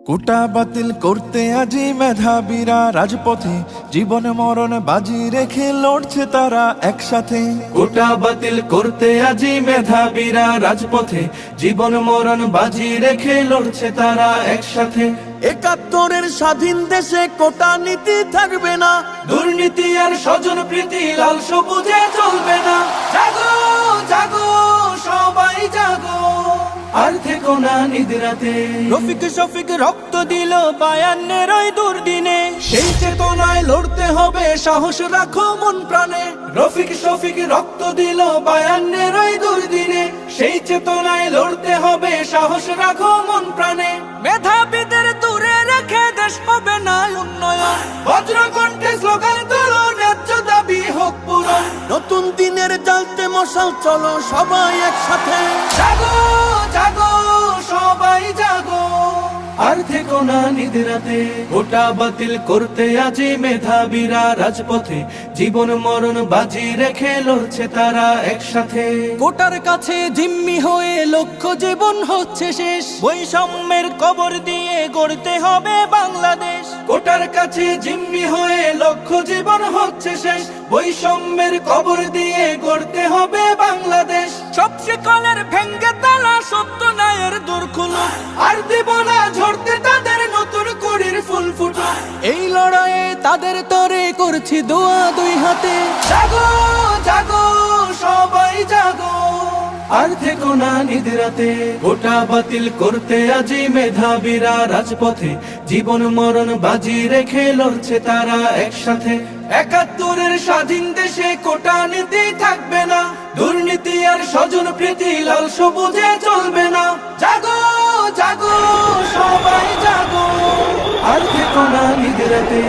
কোটা বাতিল করতে আজি মেধাবীরা রাজপথে, জীবন মরণ বাজি রেখে লড়ছে তারা একসাথে। কোটা বাতিল করতে আজি মেধাবীরা রাজপথে, জীবন মরণ বাজি রেখে লড়ছে তারা একসাথে। ৭১-এর স্বাধীন দেশে কোটা নীতি থাকবে না, দুর্নীতি আর স্বজন প্রীতি লাল সবুজে চলবে না। জাগো জাগো সবাই জাগো, আর থেকো না নিদ্রাতে। রফিক শফিক রক্ত দিল ৫২-এর ওই দুর্দিনে, সেই চেতনায় লড়তে হবে, সাহস রাখো মন প্রাণে। রফিক শফিক রক্ত দিল ৫২-এর ওই দুর্দিনে, সেই চেতনায় লড়তে হবে, সাহস রাখো মন প্রাণে। মেধাবীদের দূরে রেখে দেশ হবে না উন্নয়ন, বজ্রকণ্ঠে স্লোগান তোলো, ন্যায্য দাবি হোক পূরণ। নতুন দিনের জ্বালতে মশাল, চলো সবাই একসাথে। জাগো জাগো সবাই জাগো, আর থেকো না নিদ্রাতে। কোটা বাতিল করতে আজি মেধাবীরা রাজপথে, জীবন মরণ বাজি রেখে লড়ছে তারা একসাথে। কোটার কাছে জিম্মি হয়ে লক্ষ্য জীবন হচ্ছে শেষ, বৈষম্যের কবর দিয়ে গড়তে হবে বাংলাদেশ। কোটার কাছে জিম্মি হয়ে লক্ষ্য জীবন হচ্ছে শেষ, বৈষম্যের কবর দিয়ে গড়তে হবে বাংলাদেশ। সব শিকলের ভেঙ্গে তালা সত্য ন্যায়ের দূর খুলুক, আর দেব না ঝরতে তাদের নতুন কড়ির ফুল ফুটো। এই লড়াইয়ে তাদের তরে করছি দোয়া দুই হাতে। জাগো জাগো সবাই জাগো, আর থেকো না নিদ্রাতে। কোটা বাতিল করতে আজি মেধাবীরা রাজপথে, জীবন মরণ বাজি রেখে লড়ছে তারা একসাথে। ৭১-এর স্বাধীন দেশে কোটা নীতি থাকবে না, দুর্নীতি আর স্বজন প্রীতি লাল সবুজে চলবে না। জাগো জাগো সবাই জাগো, আর থেকো না নিদ্রাতে।